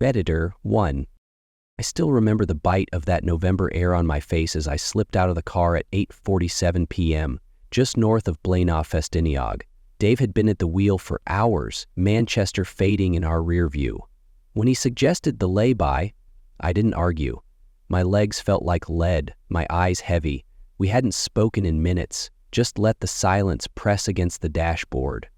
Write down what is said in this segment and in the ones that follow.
Editor 1. I still remember the bite of that November air on my face as I slipped out of the car at 8:47 p.m., just north of Blaenau-Festiniog. Dave had been at the wheel for hours, Manchester fading in our rear view. When he suggested the lay-by, I didn't argue. My legs felt like lead, my eyes heavy. We hadn't spoken in minutes, just let the silence press against the dashboard.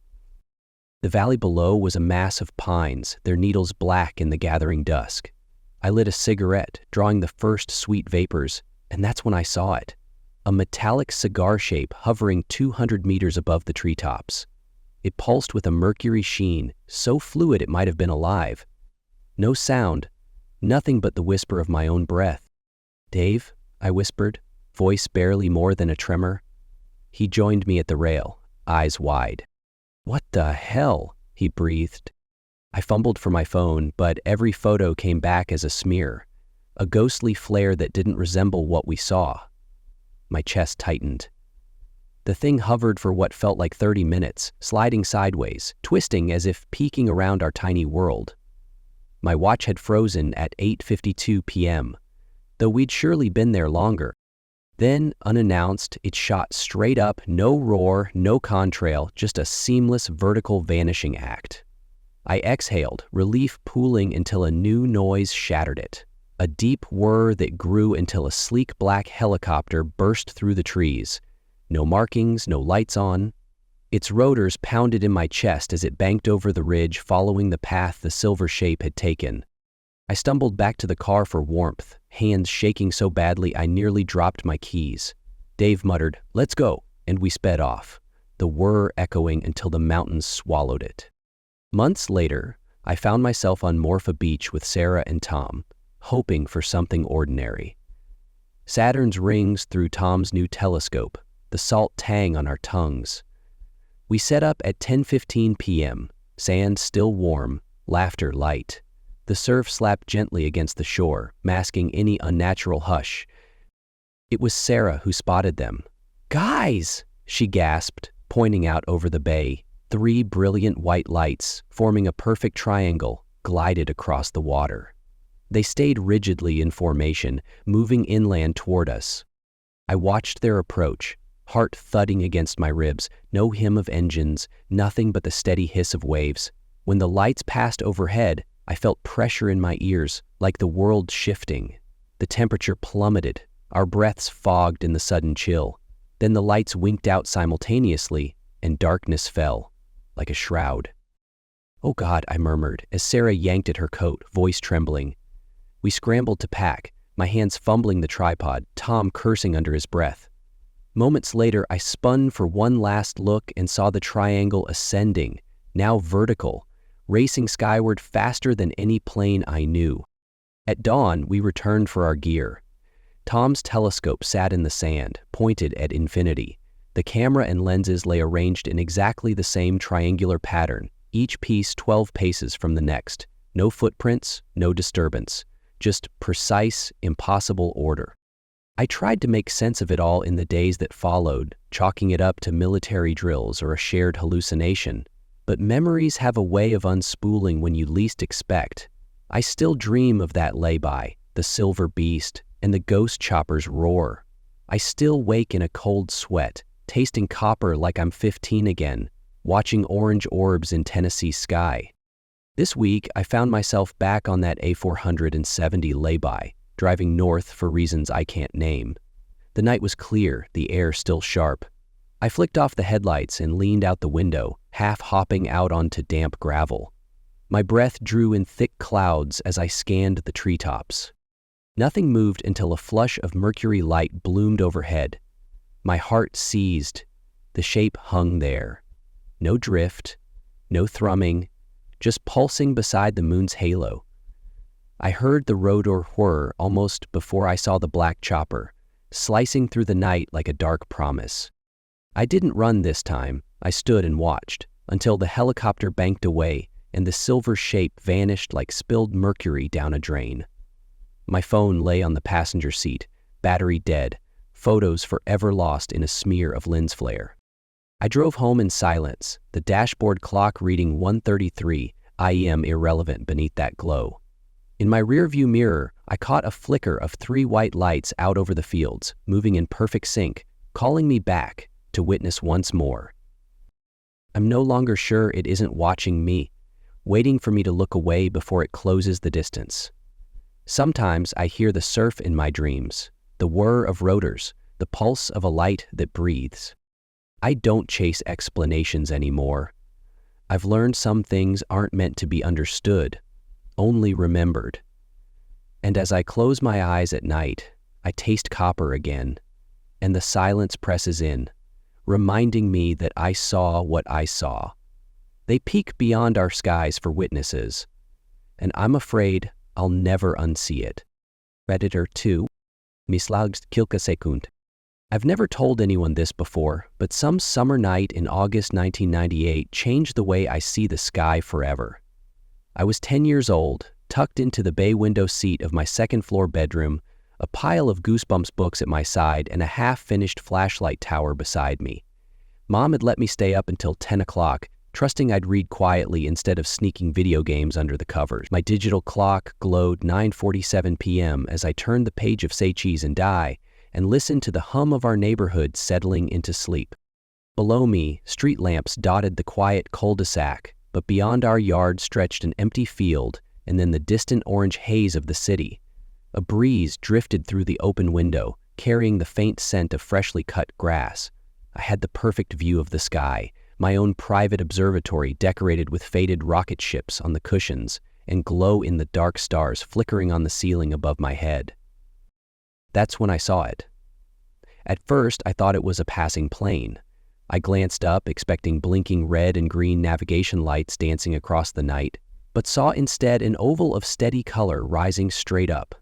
The valley below was a mass of pines, their needles black in the gathering dusk. I lit a cigarette, drawing the first sweet vapors, and that's when I saw it. A metallic cigar shape hovering 200 meters above the treetops. It pulsed with a mercury sheen, so fluid it might have been alive. No sound, nothing but the whisper of my own breath. "Dave," I whispered, voice barely more than a tremor. He joined me at the rail, eyes wide. "What the hell?" he breathed. I fumbled for my phone, but every photo came back as a smear, a ghostly flare that didn't resemble what we saw. My chest tightened. The thing hovered for what felt like 30 minutes, sliding sideways, twisting as if peeking around our tiny world. My watch had frozen at 8:52 p.m., though we'd surely been there longer. Then, unannounced, it shot straight up, no roar, no contrail, just a seamless vertical vanishing act. I exhaled, relief pooling until a new noise shattered it. A deep whir that grew until a sleek black helicopter burst through the trees. No markings, no lights on. Its rotors pounded in my chest as it banked over the ridge, following the path the silver shape had taken. I stumbled back to the car for warmth, hands shaking so badly I nearly dropped my keys. Dave muttered, "Let's go," and we sped off, the whir echoing until the mountains swallowed it. Months later, I found myself on Morpha Beach with Sarah and Tom, hoping for something ordinary. Saturn's rings through Tom's new telescope, the salt tang on our tongues. We set up at 10:15 p.m., sand still warm, laughter light. The surf slapped gently against the shore, masking any unnatural hush. It was Sarah who spotted them. "Guys!" she gasped, pointing out over the bay. 3 brilliant white lights, forming a perfect triangle, glided across the water. They stayed rigidly in formation, moving inland toward us. I watched their approach, heart thudding against my ribs, no hum of engines, nothing but the steady hiss of waves. When the lights passed overhead, I felt pressure in my ears, like the world shifting. The temperature plummeted, our breaths fogged in the sudden chill. Then the lights winked out simultaneously, and darkness fell, like a shroud. "Oh God," I murmured, as Sarah yanked at her coat, voice trembling. We scrambled to pack, my hands fumbling the tripod, Tom cursing under his breath. Moments later, I spun for one last look and saw the triangle ascending, now vertical, racing skyward faster than any plane I knew. At dawn, we returned for our gear. Tom's telescope sat in the sand, pointed at infinity. The camera and lenses lay arranged in exactly the same triangular pattern, each piece 12 paces from the next. No footprints, no disturbance, just precise, impossible order. I tried to make sense of it all in the days that followed, chalking it up to military drills or a shared hallucination. But memories have a way of unspooling when you least expect. I still dream of that lay-by, the silver beast, and the ghost chopper's roar. I still wake in a cold sweat, tasting copper like I'm 15 again, watching orange orbs in Tennessee's sky. This week, I found myself back on that A470 lay-by, driving north for reasons I can't name. The night was clear, the air still sharp. I flicked off the headlights and leaned out the window, half hopping out onto damp gravel. My breath drew in thick clouds as I scanned the treetops. Nothing moved until a flush of mercury light bloomed overhead. My heart seized. The shape hung there. No drift, no thrumming, just pulsing beside the moon's halo. I heard the rotor whir almost before I saw the black chopper, slicing through the night like a dark promise. I didn't run this time. I stood and watched until the helicopter banked away and the silver shape vanished like spilled mercury down a drain. My phone lay on the passenger seat, battery dead, photos forever lost in a smear of lens flare. I drove home in silence, the dashboard clock reading 1:33 AM irrelevant beneath that glow. In my rearview mirror, I caught a flicker of 3 white lights out over the fields, moving in perfect sync, calling me back to witness once more. I'm no longer sure it isn't watching me, waiting for me to look away before it closes the distance. Sometimes I hear the surf in my dreams, the whir of rotors, the pulse of a light that breathes. I don't chase explanations anymore. I've learned some things aren't meant to be understood, only remembered. And as I close my eyes at night, I taste copper again, and the silence presses in, reminding me that I saw what I saw. They peek beyond our skies for witnesses, and I'm afraid I'll never unsee it. Predator 2. Mislags kilka sekund. I've never told anyone this before, but some summer night in August 1998 changed the way I see the sky forever. I was 10 years old, tucked into the bay window seat of my second-floor bedroom, a pile of Goosebumps books at my side and a half-finished flashlight tower beside me. Mom had let me stay up until 10 o'clock, trusting I'd read quietly instead of sneaking video games under the covers. My digital clock glowed 9:47 p.m. as I turned the page of Say Cheese and Die and listened to the hum of our neighborhood settling into sleep. Below me, street lamps dotted the quiet cul-de-sac, but beyond our yard stretched an empty field and then the distant orange haze of the city. A breeze drifted through the open window, carrying the faint scent of freshly cut grass. I had the perfect view of the sky, my own private observatory decorated with faded rocket ships on the cushions and glow-in-the-dark stars flickering on the ceiling above my head. That's when I saw it. At first, I thought it was a passing plane. I glanced up, expecting blinking red and green navigation lights dancing across the night, but saw instead an oval of steady color rising straight up.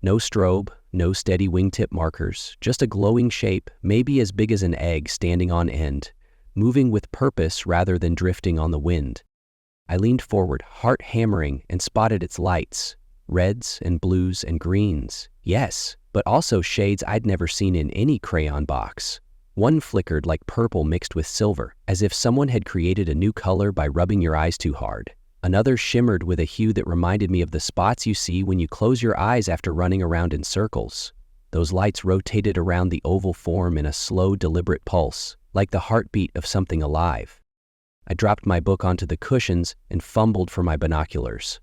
No strobe, no steady wingtip markers, just a glowing shape, maybe as big as an egg standing on end, moving with purpose rather than drifting on the wind. I leaned forward, heart hammering, and spotted its lights, reds and blues and greens. Yes, but also shades I'd never seen in any crayon box. One flickered like purple mixed with silver, as if someone had created a new color by rubbing your eyes too hard. Another shimmered with a hue that reminded me of the spots you see when you close your eyes after running around in circles. Those lights rotated around the oval form in a slow, deliberate pulse, like the heartbeat of something alive. I dropped my book onto the cushions and fumbled for my binoculars.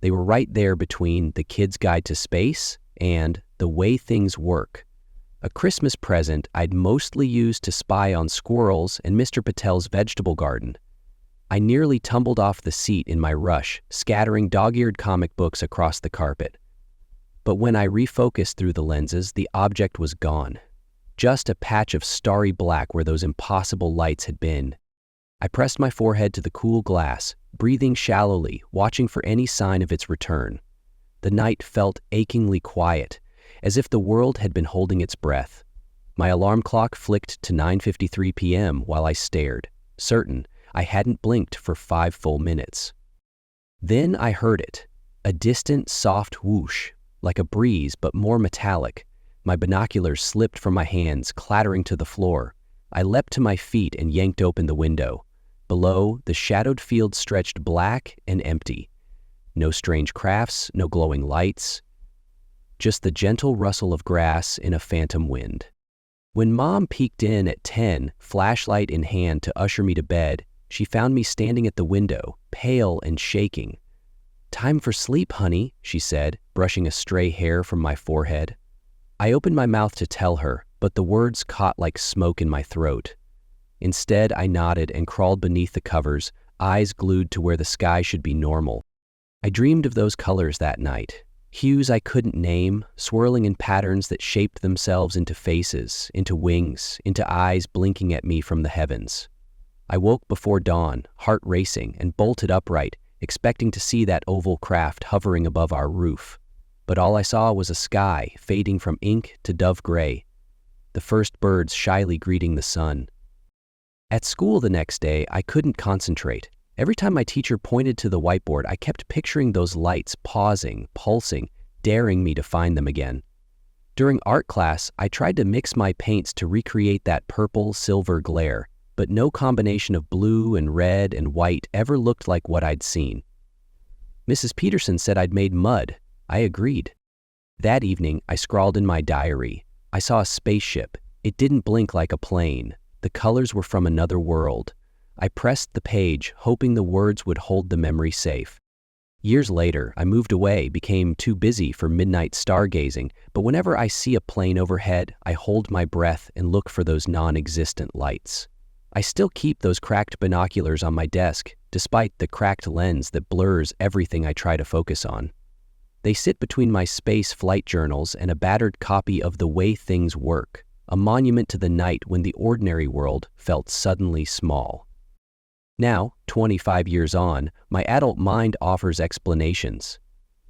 They were right there between The Kid's Guide to Space and The Way Things Work, a Christmas present I'd mostly used to spy on squirrels and Mr. Patel's vegetable garden. I nearly tumbled off the seat in my rush, scattering dog-eared comic books across the carpet. But when I refocused through the lenses, the object was gone. Just a patch of starry black where those impossible lights had been. I pressed my forehead to the cool glass, breathing shallowly, watching for any sign of its return. The night felt achingly quiet, as if the world had been holding its breath. My alarm clock flicked to 9:53 p.m. while I stared, certain I hadn't blinked for 5 full minutes. Then I heard it, a distant, soft whoosh, like a breeze but more metallic. My binoculars slipped from my hands, clattering to the floor. I leapt to my feet and yanked open the window. Below, the shadowed field stretched black and empty. No strange crafts, no glowing lights. Just the gentle rustle of grass in a phantom wind. When Mom peeked in at 10, flashlight in hand to usher me to bed, she found me standing at the window, pale and shaking. "Time for sleep, honey," she said, brushing a stray hair from my forehead. I opened my mouth to tell her, but the words caught like smoke in my throat. Instead, I nodded and crawled beneath the covers, eyes glued to where the sky should be normal. I dreamed of those colors that night, hues I couldn't name, swirling in patterns that shaped themselves into faces, into wings, into eyes blinking at me from the heavens. I woke before dawn, heart racing, and bolted upright, expecting to see that oval craft hovering above our roof. But all I saw was a sky fading from ink to dove gray, the first birds shyly greeting the sun. At school the next day, I couldn't concentrate. Every time my teacher pointed to the whiteboard, I kept picturing those lights pausing, pulsing, daring me to find them again. During art class, I tried to mix my paints to recreate that purple-silver glare, but no combination of blue and red and white ever looked like what I'd seen. Mrs. Peterson said I'd made mud. I agreed. That evening, I scrawled in my diary. I saw a spaceship. It didn't blink like a plane. The colors were from another world. I pressed the page, hoping the words would hold the memory safe. Years later, I moved away, became too busy for midnight stargazing, but whenever I see a plane overhead, I hold my breath and look for those non-existent lights. I still keep those cracked binoculars on my desk, despite the cracked lens that blurs everything I try to focus on. They sit between my space flight journals and a battered copy of The Way Things Work, a monument to the night when the ordinary world felt suddenly small. Now, 25 years on, my adult mind offers explanations.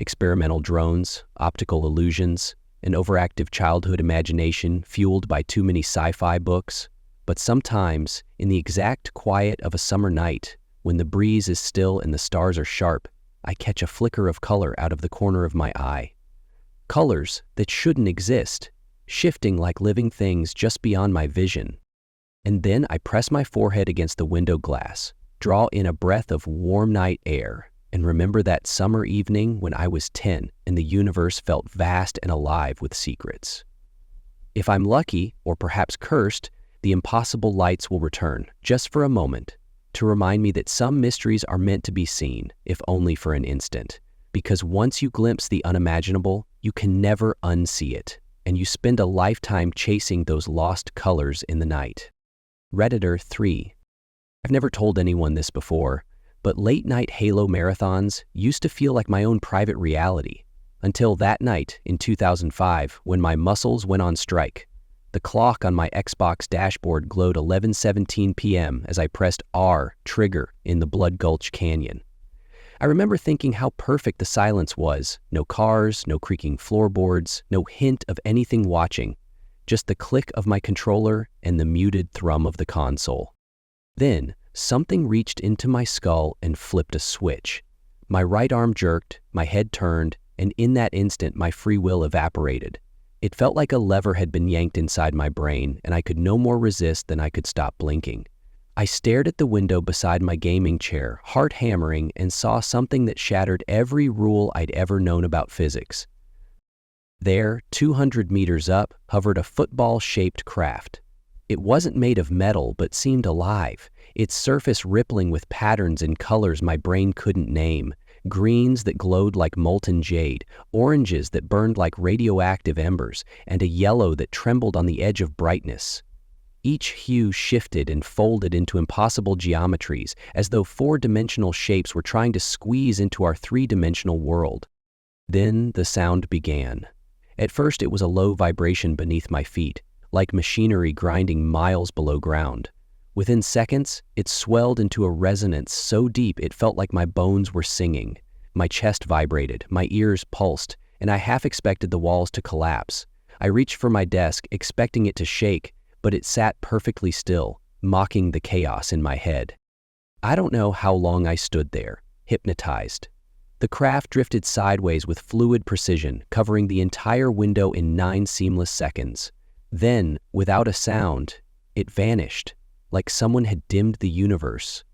Experimental drones, optical illusions, an overactive childhood imagination fueled by too many sci-fi books. But sometimes, in the exact quiet of a summer night, when the breeze is still and the stars are sharp, I catch a flicker of color out of the corner of my eye. Colors that shouldn't exist, shifting like living things just beyond my vision. And then I press my forehead against the window glass, draw in a breath of warm night air, and remember that summer evening when I was 10 and the universe felt vast and alive with secrets. If I'm lucky, or perhaps cursed, the impossible lights will return, just for a moment, to remind me that some mysteries are meant to be seen, if only for an instant. Because once you glimpse the unimaginable, you can never unsee it, and you spend a lifetime chasing those lost colors in the night. Redditor 3. I've never told anyone this before, but late-night Halo marathons used to feel like my own private reality, until that night in 2005 when my muscles went on strike. The clock on my Xbox dashboard glowed 11:17 p.m. as I pressed R, trigger, in the Blood Gulch Canyon. I remember thinking how perfect the silence was. No cars, no creaking floorboards, no hint of anything watching. Just the click of my controller and the muted thrum of the console. Then, something reached into my skull and flipped a switch. My right arm jerked, my head turned, and in that instant my free will evaporated. It felt like a lever had been yanked inside my brain, and I could no more resist than I could stop blinking. I stared at the window beside my gaming chair, heart hammering, and saw something that shattered every rule I'd ever known about physics. There, 200 meters up, hovered a football-shaped craft. It wasn't made of metal, but seemed alive, its surface rippling with patterns and colors my brain couldn't name. Greens that glowed like molten jade, oranges that burned like radioactive embers, and a yellow that trembled on the edge of brightness. Each hue shifted and folded into impossible geometries, as though four-dimensional shapes were trying to squeeze into our three-dimensional world. Then the sound began. At first it was a low vibration beneath my feet, like machinery grinding miles below ground. Within seconds, it swelled into a resonance so deep it felt like my bones were singing. My chest vibrated, my ears pulsed, and I half expected the walls to collapse. I reached for my desk, expecting it to shake, but it sat perfectly still, mocking the chaos in my head. I don't know how long I stood there, hypnotized. The craft drifted sideways with fluid precision, covering the entire window in 9 seamless seconds. Then, without a sound, it vanished, like someone had dimmed the universe.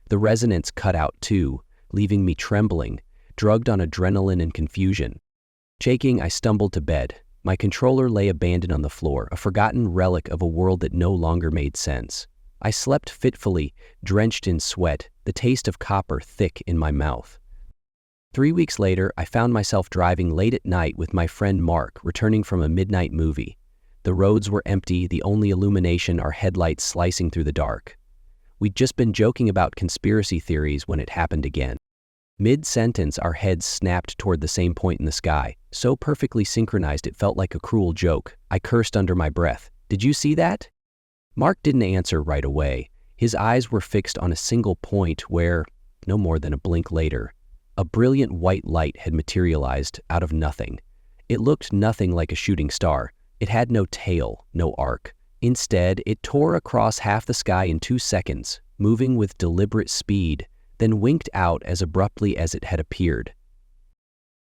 The resonance cut out too, leaving me trembling, drugged on adrenaline and confusion. Shaking, I stumbled to bed. My controller lay abandoned on the floor, a forgotten relic of a world that no longer made sense. I slept fitfully, drenched in sweat, the taste of copper thick in my mouth. 3 weeks later, I found myself driving late at night with my friend Mark, returning from a midnight movie. The roads were empty, the only illumination our headlights slicing through the dark. We'd just been joking about conspiracy theories when it happened again. Mid-sentence, our heads snapped toward the same point in the sky, so perfectly synchronized it felt like a cruel joke. I cursed under my breath. "Did you see that?" Mark didn't answer right away. His eyes were fixed on a single point where, no more than a blink later, a brilliant white light had materialized out of nothing. It looked nothing like a shooting star. It had no tail, no arc. Instead, it tore across half the sky in 2 seconds, moving with deliberate speed, then winked out as abruptly as it had appeared.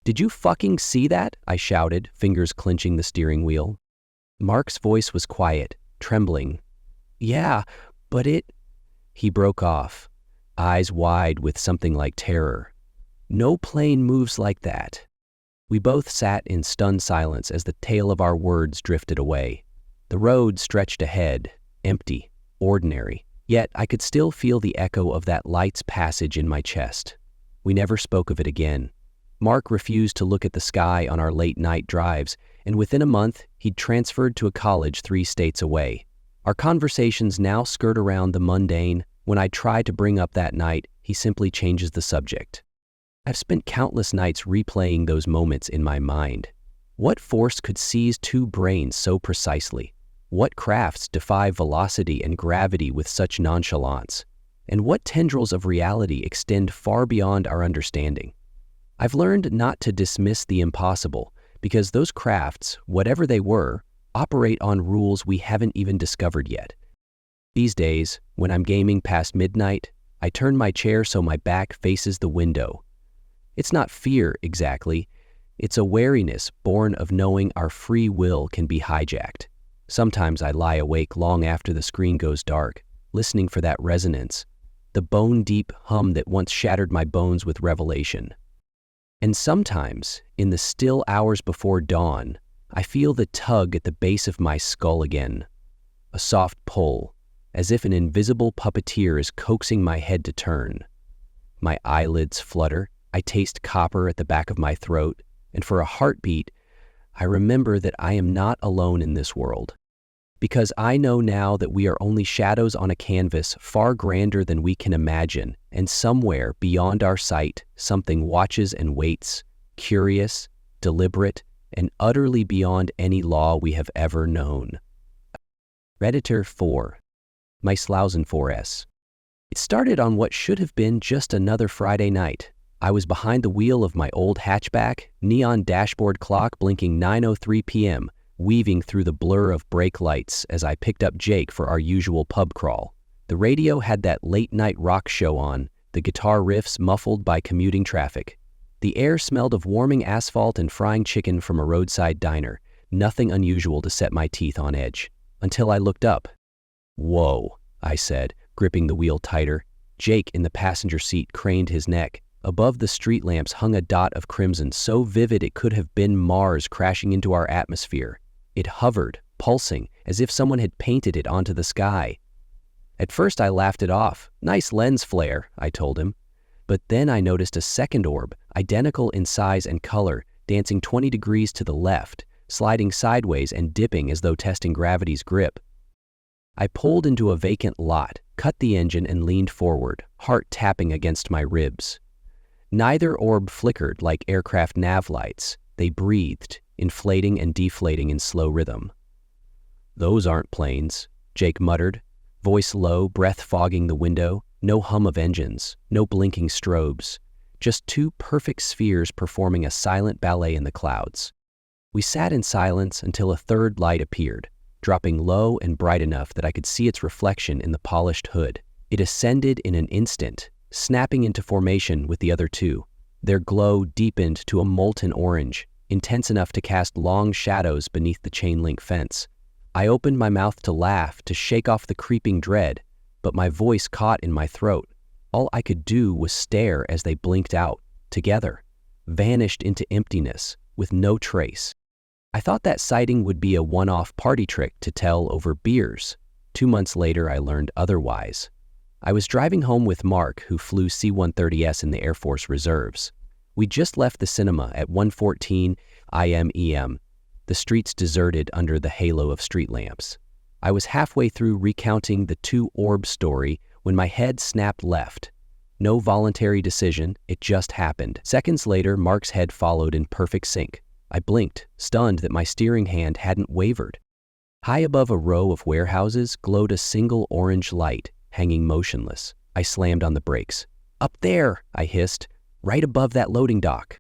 "Did you fucking see that?" I shouted, fingers clenching the steering wheel. Mark's voice was quiet, trembling. "Yeah, but it..." He broke off, eyes wide with something like terror. No plane moves like that." We both sat in stunned silence as the tail of our words drifted away. The road stretched ahead, empty, ordinary, yet I could still feel the echo of that light's passage in my chest. We never spoke of it again. Mark refused to look at the sky on our late-night drives, and within a month, he'd transferred to a college 3 states away. Our conversations now skirt around the mundane. When I try to bring up that night, he simply changes the subject. I've spent countless nights replaying those moments in my mind. What force could seize 2 brains so precisely? What crafts defy velocity and gravity with such nonchalance? And what tendrils of reality extend far beyond our understanding? I've learned not to dismiss the impossible, because those crafts, whatever they were, operate on rules we haven't even discovered yet. These days, when I'm gaming past midnight, I turn my chair so my back faces the window. It's not fear, exactly. It's a wariness born of knowing our free will can be hijacked. Sometimes I lie awake long after the screen goes dark, listening for that resonance, the bone-deep hum that once shattered my bones with revelation. And sometimes, in the still hours before dawn, I feel the tug at the base of my skull again, a soft pull, as if an invisible puppeteer is coaxing my head to turn. My eyelids flutter, I taste copper at the back of my throat, and for a heartbeat, I remember that I am not alone in this world. Because I know now that we are only shadows on a canvas far grander than we can imagine, and somewhere beyond our sight, something watches and waits, curious, deliberate, and utterly beyond any law we have ever known. Redditor 4. My Slausen 4S. It started on what should have been just another Friday night. I was behind the wheel of my old hatchback, neon dashboard clock blinking 9:03 p.m., weaving through the blur of brake lights as I picked up Jake for our usual pub crawl. The radio had that late-night rock show on, the guitar riffs muffled by commuting traffic. The air smelled of warming asphalt and frying chicken from a roadside diner, nothing unusual to set my teeth on edge, until I looked up. "Whoa," I said, gripping the wheel tighter. Jake in the passenger seat craned his neck. Above the street lamps hung a dot of crimson so vivid it could have been Mars crashing into our atmosphere. It hovered, pulsing, as if someone had painted it onto the sky. At first I laughed it off. "Nice lens flare," I told him. But then I noticed a second orb, identical in size and color, dancing 20 degrees to the left, sliding sideways and dipping as though testing gravity's grip. I pulled into a vacant lot, cut the engine and leaned forward, heart tapping against my ribs. Neither orb flickered like aircraft nav lights. They breathed, inflating and deflating in slow rhythm. "Those aren't planes," Jake muttered, voice low, breath fogging the window. No hum of engines, no blinking strobes, just 2 perfect spheres performing a silent ballet in the clouds. We sat in silence until a third light appeared, dropping low and bright enough that I could see its reflection in the polished hood. It ascended in an instant, snapping into formation with the other 2. Their glow deepened to a molten orange, intense enough to cast long shadows beneath the chain-link fence. I opened my mouth to laugh, to shake off the creeping dread, but my voice caught in my throat. All I could do was stare as they blinked out, together, vanished into emptiness, with no trace. I thought that sighting would be a one-off party trick to tell over beers. 2 months later, I learned otherwise. I was driving home with Mark, who flew C-130S in the Air Force Reserves. We just left the cinema at 1:14 a.m. the streets deserted under the halo of street lamps. I was halfway through recounting the 2 orb story when my head snapped left. No voluntary decision, it just happened. Seconds later, Mark's head followed in perfect sync. I blinked, stunned that my steering hand hadn't wavered. High above a row of warehouses glowed a single orange light, hanging motionless. I slammed on the brakes. "Up there," I hissed, "right above that loading dock."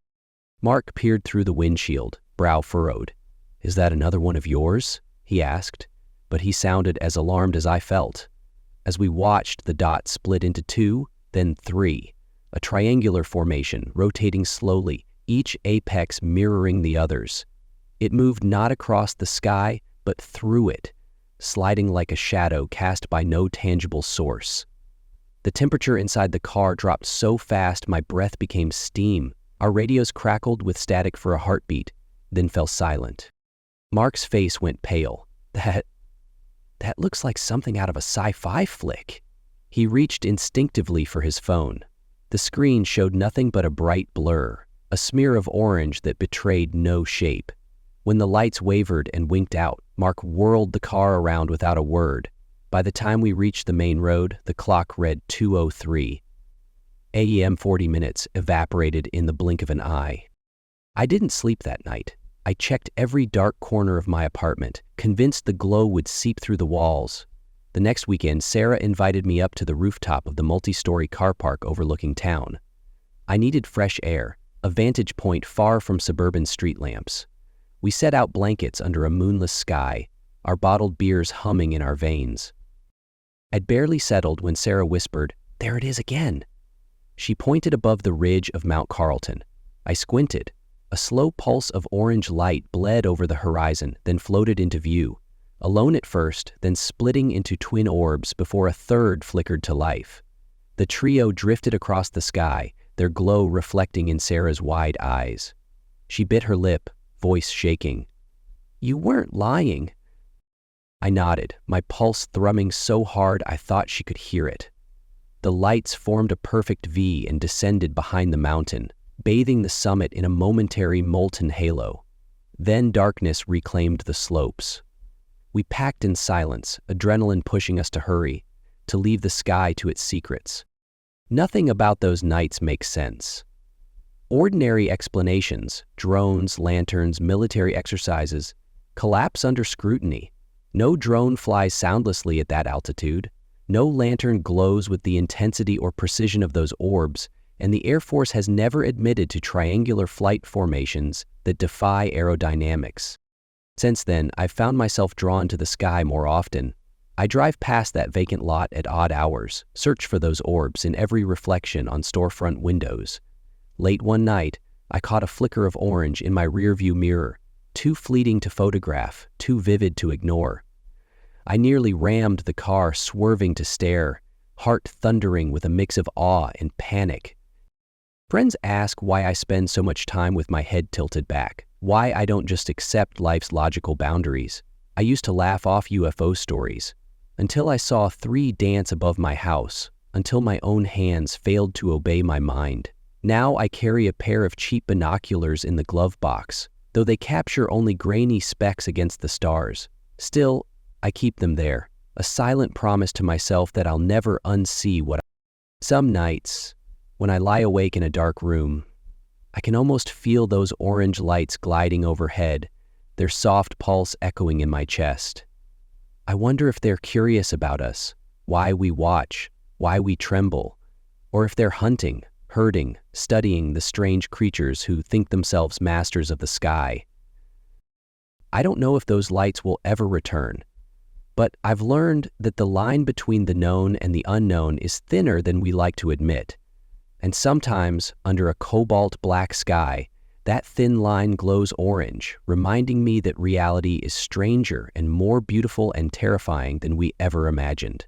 Mark peered through the windshield, brow furrowed. "Is that another one of yours?" he asked, but he sounded as alarmed as I felt. As we watched the dot split into 2, then 3, a triangular formation rotating slowly, each apex mirroring the others. It moved not across the sky, but through it, sliding like a shadow cast by no tangible source. The temperature inside the car dropped so fast my breath became steam. Our radios crackled with static for a heartbeat, then fell silent. Mark's face went pale. That looks like something out of a sci-fi flick. He reached instinctively for his phone. The screen showed nothing but a bright blur, a smear of orange that betrayed no shape. When the lights wavered and winked out, Mark whirled the car around without a word. By the time we reached the main road, the clock read 2:03 a.m. 40 minutes evaporated in the blink of an eye. I didn't sleep that night. I checked every dark corner of my apartment, convinced the glow would seep through the walls. The next weekend, Sarah invited me up to the rooftop of the multi-story car park overlooking town. I needed fresh air, a vantage point far from suburban street lamps. We set out blankets under a moonless sky, our bottled beers humming in our veins. I'd barely settled when Sarah whispered, "There it is again." She pointed above the ridge of Mount Carlton. I squinted. A slow pulse of orange light bled over the horizon, then floated into view, alone at first, then splitting into twin orbs before a third flickered to life. The trio drifted across the sky, their glow reflecting in Sarah's wide eyes. She bit her lip, voice shaking. "You weren't lying." I nodded, my pulse thrumming so hard I thought she could hear it. The lights formed a perfect V and descended behind the mountain, bathing the summit in a momentary molten halo. Then darkness reclaimed the slopes. We packed in silence, adrenaline pushing us to hurry, to leave the sky to its secrets. Nothing about those nights makes sense. Ordinary explanations, drones, lanterns, military exercises, collapse under scrutiny. No drone flies soundlessly at that altitude. No lantern glows with the intensity or precision of those orbs, and the Air Force has never admitted to triangular flight formations that defy aerodynamics. Since then, I've found myself drawn to the sky more often. I drive past that vacant lot at odd hours, search for those orbs in every reflection on storefront windows. Late one night, I caught a flicker of orange in my rearview mirror, too fleeting to photograph, too vivid to ignore. I nearly rammed the car, swerving to stare, heart thundering with a mix of awe and panic. Friends ask why I spend so much time with my head tilted back, why I don't just accept life's logical boundaries. I used to laugh off UFO stories, until I saw 3 dance above my house, until my own hands failed to obey my mind. Now I carry a pair of cheap binoculars in the glove box, though they capture only grainy specks against the stars. Still, I keep them there, a silent promise to myself that I'll never unsee what I... Some nights, when I lie awake in a dark room, I can almost feel those orange lights gliding overhead, their soft pulse echoing in my chest. I wonder if they're curious about us, why we watch, why we tremble, or if they're hunting, herding, studying the strange creatures who think themselves masters of the sky. I don't know if those lights will ever return, but I've learned that the line between the known and the unknown is thinner than we like to admit. And sometimes, under a cobalt black sky, that thin line glows orange, reminding me that reality is stranger and more beautiful and terrifying than we ever imagined.